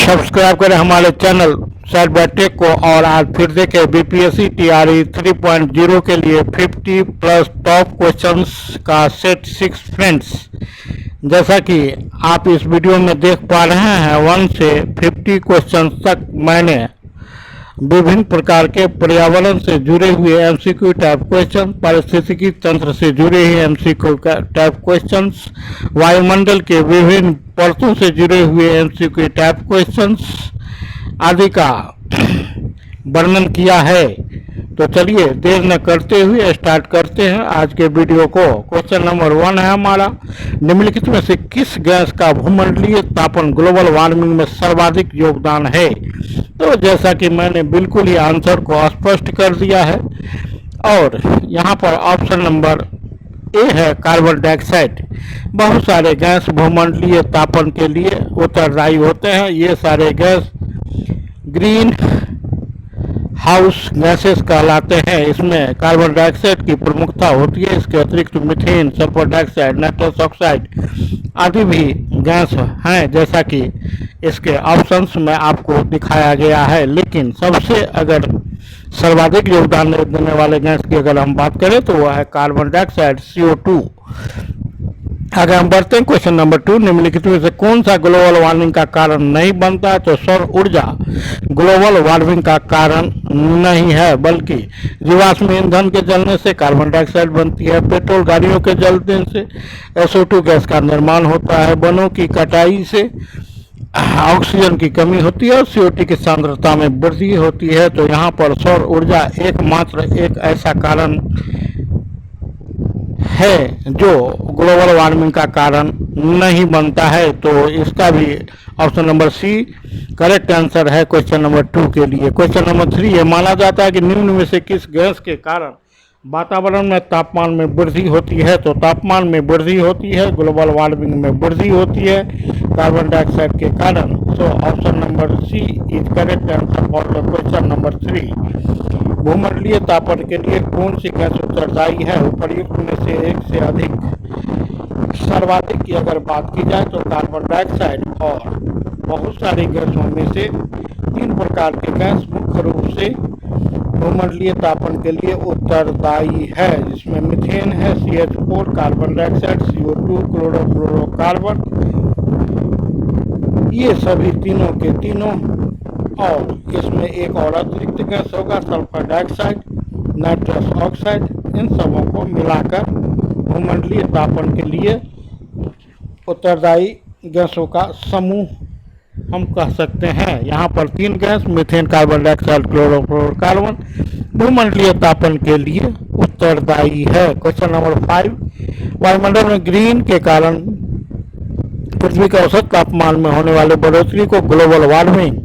Subscribe करें हमारे channel side by take को। और आज फिर देखें बीपीएससी टीआरई 3.0 के लिए 50 प्लस टॉप क्वेश्चंस का सेट 6 फ्रेंड्स। जैसा कि आप इस वीडियो में देख पा रहे हैं 1 से 50 क्वेश्चंस तक मैंने विभिन्न प्रकार के पर्यावरण से जुड़े हुए एमसीक्यू टाइप क्वेश्चन, पारिस्थितिकी तंत्र से जुड़े हुए एमसीक्यू टाइप क्वेश्चंस, वायुमंडल के विभिन्न परतों से जुड़े हुए एमसीक्यू टाइप क्वेश्चंस आदि का वर्णन किया है। तो चलिए देर न करते हुए स्टार्ट करते हैं आज के वीडियो को। क्वेश्चन नंबर 1 है हमारा, निम्नलिखित में से किस गैस का भूमंडलीय तापन ग्लोबल वार्मिंग में सर्वाधिक योगदान है। तो जैसा कि मैंने बिल्कुल ही आंसर को स्पष्ट कर दिया है और यहाँ पर ऑप्शन नंबर ए है कार्बन डाइऑक्साइड। बहुत सारे गैस भूमंडलीय तापन के लिए उत्तरदायी होते हैं। ये सारे गैस ग्रीन हाउस गैसेस कहलाते हैं। इसमें कार्बन डाइऑक्साइड की प्रमुखता होती है। इसके अतिरिक्त methane, sulphur dioxide, nitrous oxide आदि भी गैस हैं, जैसा कि इसके ऑप्शंस में आपको दिखाया गया है। लेकिन सबसे अगर सर्वाधिक योगदान देने वाले गैस की अगर हम बात करें तो वह है कार्बन डाइऑक्साइड CO2। आगे हम बढ़ते हैं क्वेश्चन नंबर 2, निम्नलिखित में से कौन सा ग्लोबल वार्मिंग का कारण नहीं बनता है। तो सौर ऊर्जा ग्लोबल वार्मिंग का कारण नहीं है, बल्कि जीवाश्म ईंधन के जलने से कार्बन डाइऑक्साइड बनती है। पेट्रोल गाड़ियों के जलने से SO2 गैस का निर्माण होता है। वनों की कटाई से ऑक्सीजन की कमी होती है और CO2 की सांद्रता में वृद्धि होती है। तो यहाँ पर सौर ऊर्जा एकमात्र एक ऐसा कारण है जो ग्लोबल वार्मिंग का कारण नहीं बनता है। तो इसका भी option number C correct answer है क्वेश्चन नंबर 2 के लिए। क्वेश्चन नंबर 3 ये माना जाता है कि निम्न में से किस गैस के कारण वातावरण में तापमान में वृद्धि होती है। तो तापमान में वृद्धि होती है, ग्लोबल वार्मिंग में वृद्धि होती है कार्बन डाइऑक्साइड के कारण। So option number C is correct answer for the question number 3। भूमंडलीय तापन के लिए कौन सी गैस उत्तरदायी है। उपर्युक्त में से एक से अधिक सर्वाधिक की अगर बात की जाए तो कार्बन डाइऑक्साइड और बहुत सारी गैसों में से 3 प्रकार के गैस मुख्य रूप से भूमंडलीय तापन के लिए उत्तरदायी है, जिसमें मीथेन है, CH4, carbon dioxide, CO2, chlorofluorocarbon, ये सभी तीनों के तीनों। और इसमें एक और अतिरिक्त गैस होगा सल्फर डाइऑक्साइड, नाइट्रस ऑक्साइड। इन सबों को मिलाकर भूमंडलीय तापन के लिए उत्तरदायी गैसों का समूह हम कह सकते हैं। यहाँ पर 3 gas methane, carbon dioxide, chlorofluorocarbon भूमंडलीय तापन के लिए उत्तरदायी है। क्वेश्चन नंबर 5, वायुमंडल में ग्रीन के कारण पृथ्वी के औसत तापमान में होने वाले बढ़ोतरी को ग्लोबल वार्मिंग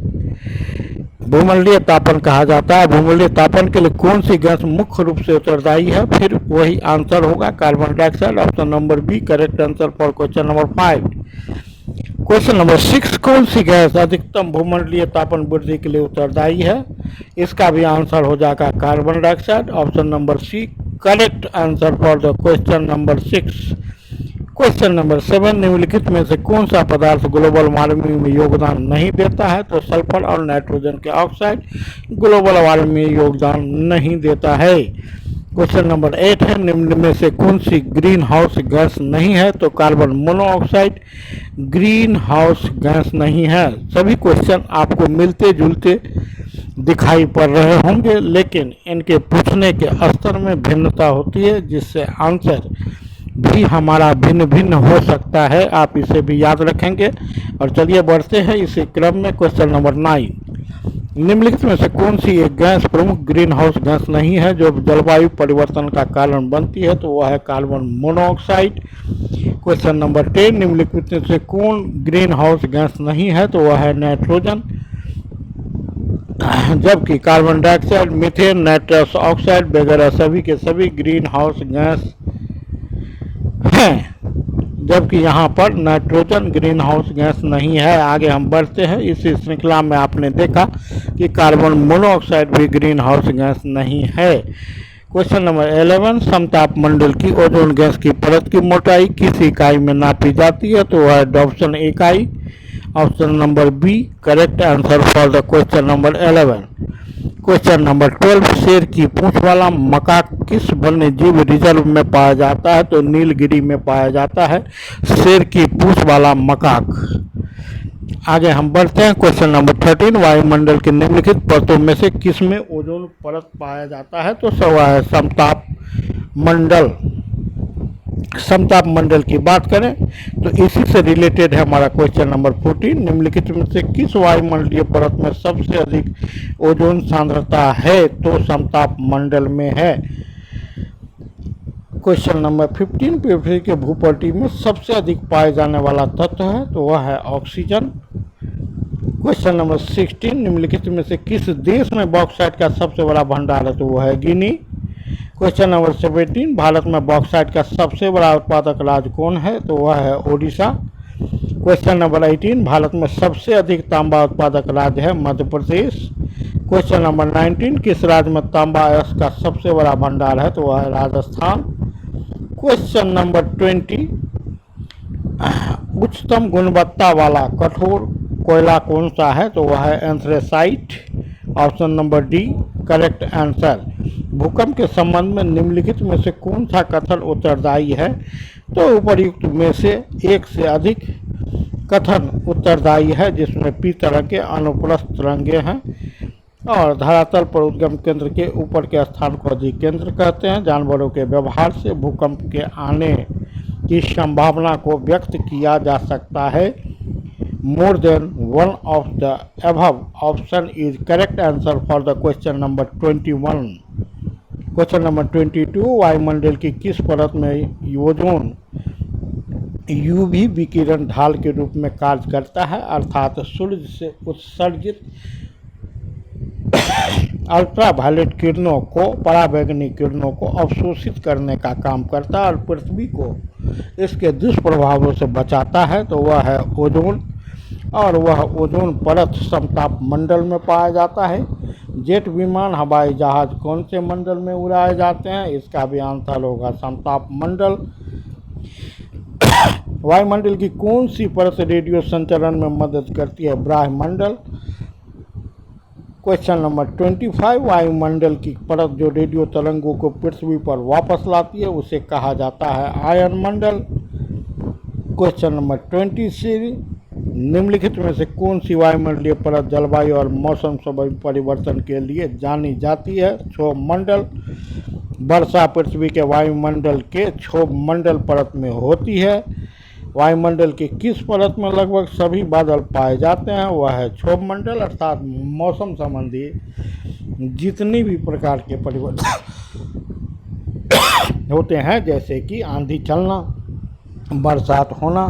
भूमंडलीय तापन कहा जाता है। भूमंडलीय तापन के लिए कौन सी गैस मुख्य रूप से उत्तरदायी है। फिर वही आंसर होगा carbon dioxide. Option number B correct answer for question number 5। Question number 6, कौन सी गैस अधिकतम भूमंडलीय तापन वृद्धि के लिए उत्तरदायी है। इसका भी आंसर हो जाएगा carbon dioxide. Option number C correct answer for the question number 6। Question number 7, निम्नलिखित में से कौन सा पदार्थ ग्लोबल वार्मिंग में योगदान नहीं देता है। तो सल्फर और नाइट्रोजन के ऑक्साइड ग्लोबल वार्मिंग में योगदान नहीं देता है। क्वेश्चन नंबर 8 है, निम्न में से कौन सी ग्रीन हाउस गैस नहीं है। तो carbon monoxide green house gas नहीं है। सभी क्वेश्चन आपको मिलते जुलते दिखाई पड़ रहे होंगे, लेकिन इनके पूछने के स्तर में भिन्नता होती है, जिससे आंसर भी हमारा भिन्न भिन्न हो सकता है। आप इसे भी याद रखेंगे। और चलिए बढ़ते हैं इसी क्रम में। क्वेश्चन नंबर 9, निम्नलिखित में से कौन सी एक गैस प्रमुख ग्रीन हाउस गैस नहीं है जो जलवायु परिवर्तन का कारण बनती है। तो वह है कार्बन मोनोऑक्साइड। क्वेश्चन नंबर 10, निम्नलिखित में से कौन ग्रीन हाउस गैस नहीं है। तो वह है नाइट्रोजन, जबकि carbon dioxide, methane, nitrous oxide वगैरह सभी के सभी ग्रीन हाउस गैस हैं, जबकि यहाँ पर नाइट्रोजन ग्रीन हाउस गैस नहीं है। आगे हम बढ़ते हैं। इसी श्रृंखला में आपने देखा कि कार्बन मोनोऑक्साइड भी ग्रीन हाउस गैस नहीं है। क्वेश्चन नंबर 11, समतापमंडल की ओजोन गैस की परत की मोटाई किस इकाई में नापी जाती है। तो वह है डॉप्सन इकाई। Option number B correct answer for the question number 11। Question number 12, शेर की पूंछ वाला मकाक किस वन्य जीव रिजर्व में पाया जाता है? तो नीलगिरी में पाया जाता है शेर की पूंछ वाला मकाक। आगे हम बढ़ते हैं। क्वेश्चन नंबर 13, वायुमंडल के निम्नलिखित परतों में से किस में ओजोन परत पाया जाता है? तो सवा है समताप मंडल। समताप मंडल की बात करें तो इसी से रिलेटेड है हमारा क्वेश्चन नंबर 14, निम्नलिखित में से किस वायुमंडलीय परत में सबसे अधिक ओजोन सांद्रता है? तो समताप मंडल में है। क्वेश्चन नंबर 15, पृथ्वी के भूपटल में सबसे अधिक पाए जाने वाला तत्व है? तो वह है ऑक्सीजन। क्वेश्चन नंबर 16, निम्नलिखित में से किस देश में बॉक्साइट का सबसे बड़ा भंडार है? तो वह है गिनी। क्वेश्चन नंबर 17, भारत में बॉक्साइट का सबसे बड़ा उत्पादक राज्य कौन है? तो वह है ओडिशा। क्वेश्चन नंबर 18, भारत में सबसे अधिक तांबा उत्पादक राज्य है मध्य प्रदेश। क्वेश्चन नंबर 19, किस राज्य में तांबा अयस्क का सबसे बड़ा भंडार है? तो वह है राजस्थान। क्वेश्चन नंबर 20, उच्चतम गुणवत्ता वाला कठोर कोयला कौन सा है? तो वह है anthracite. Option number D correct answer. भूकंप के संबंध में निम्नलिखित में से कौन सा कथन उत्तरदायी है? तो उपर्युक्त में से एक से अधिक कथन उत्तरदायी है, जिसमें पी तरह के अनुप्रस्थ तरंगे हैं और धरातल पर उद्गम केंद्र के ऊपर के स्थान को अधिकेंद्र कहते हैं। जानवरों के व्यवहार से भूकंप के आने की संभावना को व्यक्त किया जा सकता है। More than one of the above option is correct answer for the question number 21। Question number 22, वायुमंडल की किस परत में ओजोन यूवी विकिरण ढाल के रूप में कार्य करता है? अर्थात सूर्य से उत्सर्जित अल्ट्रावायलेट किरणों को, पराबैंगनी किरणों को अवशोषित करने का काम करता है और पृथ्वी को इसके दुष्प्रभावों से बचाता है। तो वह है ओजोन, और वह ओजोन परत समताप मंडल में पाया जाता है। जेट विमान, हवाई जहाज कौन से मंडल में उड़ाए जाते हैं? इसका भी आंसर होगा समताप मंडल। वायुमंडल की कौन सी परत रेडियो संचरण में मदद करती है? ब्रह्मंडल। क्वेश्चन नंबर 25, वायुमंडल की परत जो रेडियो तरंगों को पृथ्वी पर वापस लाती है उसे कहा जाता है आयन मंडल। क्वेश्चन नंबर 26, निम्नलिखित में से कौन सी वायुमंडलीय परत जलवायु और मौसम परिवर्तन के लिए जानी जाती है? क्षोभ मंडल। वर्षा पृथ्वी के वायुमंडल के क्षोभ मंडल परत में होती है। वायुमंडल की किस परत में लगभग सभी बादल पाए जाते हैं? वह है क्षोभ मंडल। अर्थात मौसम संबंधी जितनी भी प्रकार के परिवर्तन होते हैं, जैसे कि आंधी चलना, बरसात होना,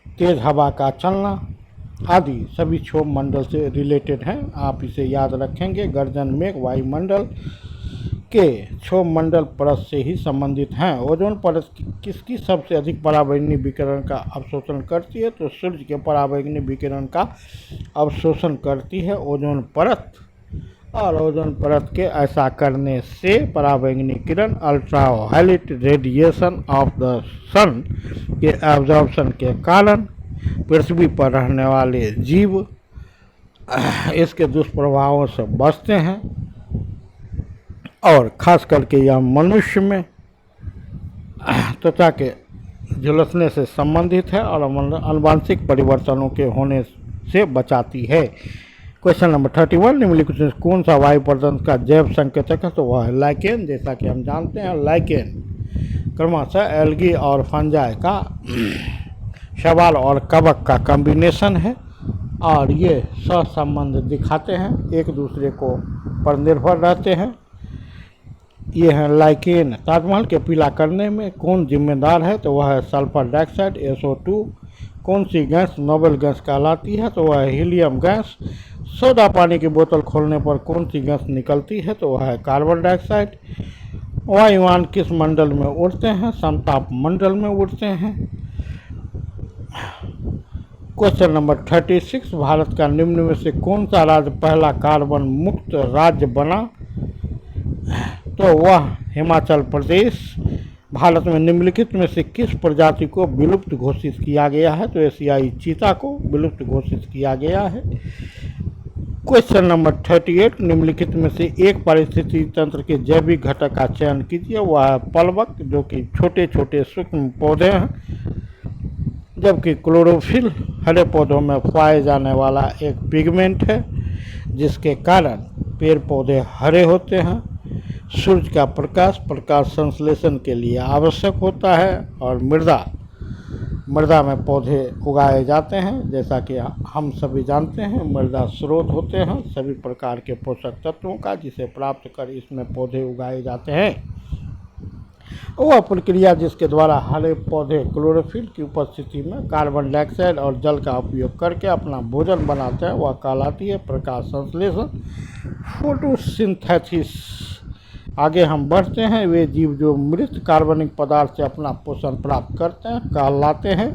तेज हवा का चलना आदि, सभी क्षोभ मंडल से रिलेटेड हैं। आप इसे याद रखेंगे। गर्जन मेघ वायुमंडल के क्षोभ मंडल परत से ही संबंधित हैं। ओजोन परत किसकी सबसे अधिक पराबैंगनी विकिरण का अवशोषण करती है? तो सूर्य के पराबैंगनी विकिरण का अवशोषण करती है ओजोन परत। और ओजोन परत के ऐसा करने से पराबैंगनी किरण अल्ट्रावायलेट रेडिएशन ऑफ द सन के एब्जॉर्प्शन के कारण पृथ्वी पर रहने वाले जीव इसके दुष्प्रभावों से बचते हैं, और खास करके यह मनुष्य में त्वचा के झुलसने से संबंधित है और आनुवंशिक परिवर्तनों के होने से बचाती है। क्वेश्चन नंबर 31, निम्नलिखित में कौन सा वायु प्रदूषण का जैव संकेतक है? तो वह है लाइकेन। जैसा कि हम जानते हैं, लाइकेन क्रमशः एल्गी और फंजाई का शैवाल और कवक का कॉम्बिनेशन है, और ये सहसंबंध दिखाते हैं, एक दूसरे को पर निर्भर रहते हैं। ये है लाइकेन। ताजमहल के पीला करने में कौन जिम्मेदार है? तो वह है सल्फर डाइऑक्साइड SO2। कौन सी गैस नोबेल गैस कहलाती है? तो वह है हीलियम गैस। सोडा पानी की बोतल खोलने पर कौन सी गैस निकलती है? तो वह है कार्बन डाइऑक्साइड। वायुयान किस मंडल में उड़ते हैं? समताप मंडल में उड़ते हैं। क्वेश्चन नंबर 36, भारत का निम्न में से कौन सा राज्य पहला कार्बन मुक्त राज्य बना? तो वह हिमाचल प्रदेश। भारत में निम्नलिखित में से किस प्रजाति को विलुप्त घोषित किया गया है? तो एशियाई चीता को विलुप्त घोषित किया गया है। क्वेश्चन नंबर 38, निम्नलिखित में से एक पारिस्थितिकी तंत्र के जैविक घटक का चयन कीजिए। वह है पलवक, जो कि छोटे छोटे सूक्ष्म पौधे हैं, जबकि क्लोरोफिल हरे पौधों में पाए जाने वाला एक पिगमेंट है जिसके कारण पेड़ पौधे हरे होते हैं। सूर्य का प्रकाश संश्लेषण के लिए आवश्यक होता है। और मृदा में पौधे उगाए जाते हैं। जैसा कि हम सभी जानते हैं, मृदा स्रोत होते हैं सभी प्रकार के पोषक तत्वों का, जिसे प्राप्त कर इसमें पौधे उगाए जाते हैं। वह प्रक्रिया जिसके द्वारा हरे पौधे क्लोरोफिल की उपस्थिति में कार्बन डाइऑक्साइड और जल का उपयोग करके अपना भोजन बनाते हैं, वह कहलाती है प्रकाश संश्लेषण, फोटोसिंथेसिस। आगे हम बढ़ते हैं। वे जीव जो मृत कार्बनिक पदार्थ से अपना पोषण प्राप्त करते हैं कहलाते हैं,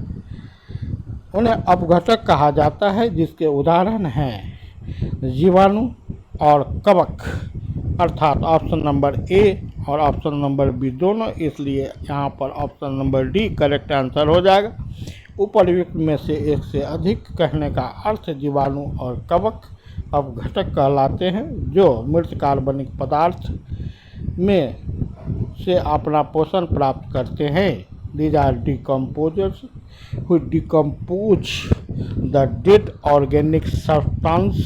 उन्हें अपघटक कहा जाता है, जिसके उदाहरण हैं जीवाणु और कवक, अर्थात ऑप्शन नंबर ए और ऑप्शन नंबर बी दोनों। इसलिए यहाँ पर option number D correct answer हो जाएगा। उपर्युक्त में से एक से अधिक कहने का अर्थ जीवाणु और कवक अपघटक कहलाते हैं, जो मृत कार्बनिक पदार्थ में से अपना पोषण प्राप्त करते हैं। These are decomposers who decompose the dead organic substance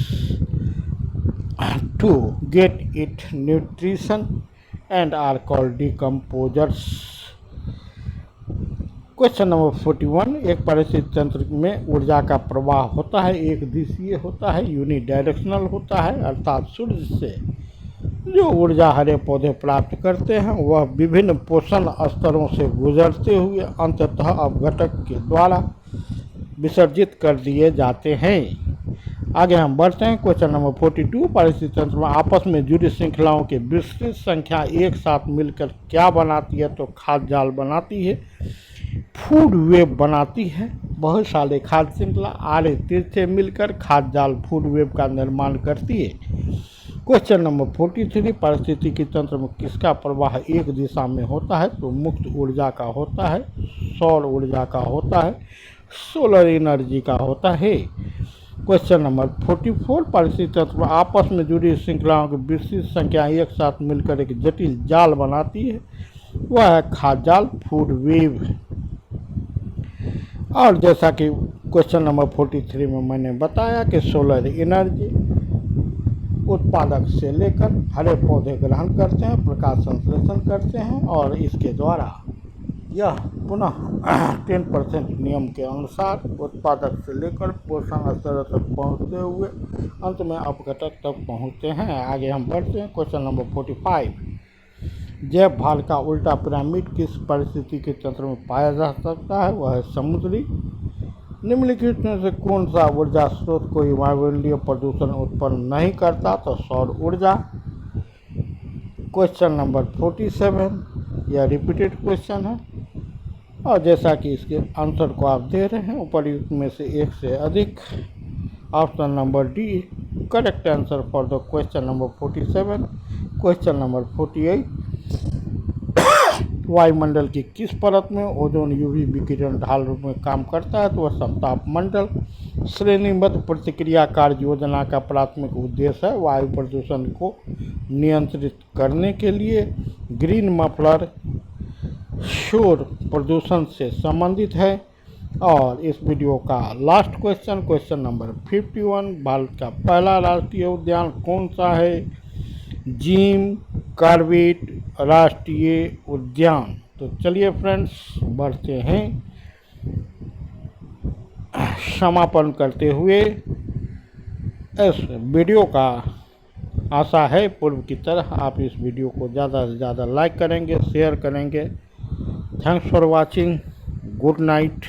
to get it nutrition and are called decomposers. Question number 41, एक पारिस्थितिक तंत्र में ऊर्जा का प्रवाह होता है, एक दिशीय होता है, यूनिडायरेक्शनल होता है, अर्थात सूर्य से जो ऊर्जा हरे पौधे प्राप्त करते हैं वह विभिन्न पोषण स्तरों से गुजरते हुए अंततः अपघटक के द्वारा विसर्जित कर दिए जाते हैं। आगे हम बढ़ते हैं। क्वेश्चन नंबर 42, पारिस्थितिक तंत्र में आपस में जुड़ी श्रृंखलाओं की विस्तृत संख्या एक साथ मिलकर क्या बनाती है? तो खाद्य जाल बनाती है, फूड वेब बनाती है। बहुत सारे खाद्य श्रृंखला आड़े तिरछे मिलकर खाद्य जाल फूड वेब का निर्माण करती है। क्वेश्चन नंबर 43, पारिस्थितिकी तंत्र में किसका प्रवाह एक दिशा में होता है? तो मुक्त ऊर्जा का होता है, सौर ऊर्जा का होता है, सोलर एनर्जी का होता है। क्वेश्चन नंबर 44, पारिस्थितिक तंत्र में आपस में जुड़ी श्रृंखलाओं की विस्तृत संख्या एक साथ मिलकर एक जटिल जाल बनाती है, वह है खाद्य जाल फूड वेव। और जैसा कि क्वेश्चन नंबर 43 में मैंने बताया कि सोलर एनर्जी उत्पादक से लेकर हरे पौधे ग्रहण करते हैं, प्रकाश संश्लेषण करते हैं और इसके द्वारा यह पुनः 10% नियम के अनुसार उत्पादक से लेकर पोषण स्तर तक पहुँचते हुए अंत में अपघटक तक पहुँचते हैं। आगे हम बढ़ते हैं। क्वेश्चन नंबर 45, जैव भाल का उल्टा पिरामिड किस परिस्थितिकी तंत्र में पाया जा सकता है? वह है समुद्री। निम्नलिखित में से कौन सा ऊर्जा स्रोत कोई वायुमंडलीय प्रदूषण उत्पन्न नहीं करता? तो सौर ऊर्जा। क्वेश्चन नंबर 47, यह रिपीटेड क्वेश्चन है और जैसा कि इसके आंसर को आप दे रहे हैं, उपर्युक्त में से एक से अधिक, option number D correct answer for the question number 47। Question number 48, वायुमंडल की किस परत में ओजोन यूवी विकिरण ढाल रूप में काम करता है? तो वह समताप मंडल। श्रेणीबद्ध प्रतिक्रिया कार्य योजना का प्राथमिक उद्देश्य है वायु प्रदूषण को नियंत्रित करने के लिए ग्रीन मफलर शोर प्रदूषण से संबंधित है। और इस वीडियो का last question, question number 51, Bharat का पहला राष्ट्रीय उद्यान कौन सा है? जिम कॉर्बेट राष्ट्रीय उद्यान। तो चलिए फ्रेंड्स बढ़ते हैं। समापन करते हुए इस वीडियो का आशा है पूर्व की तरह आप इस वीडियो को ज़्यादा से ज़्यादा लाइक करेंगे, शेयर करेंगे। Thanks for watching. Good night.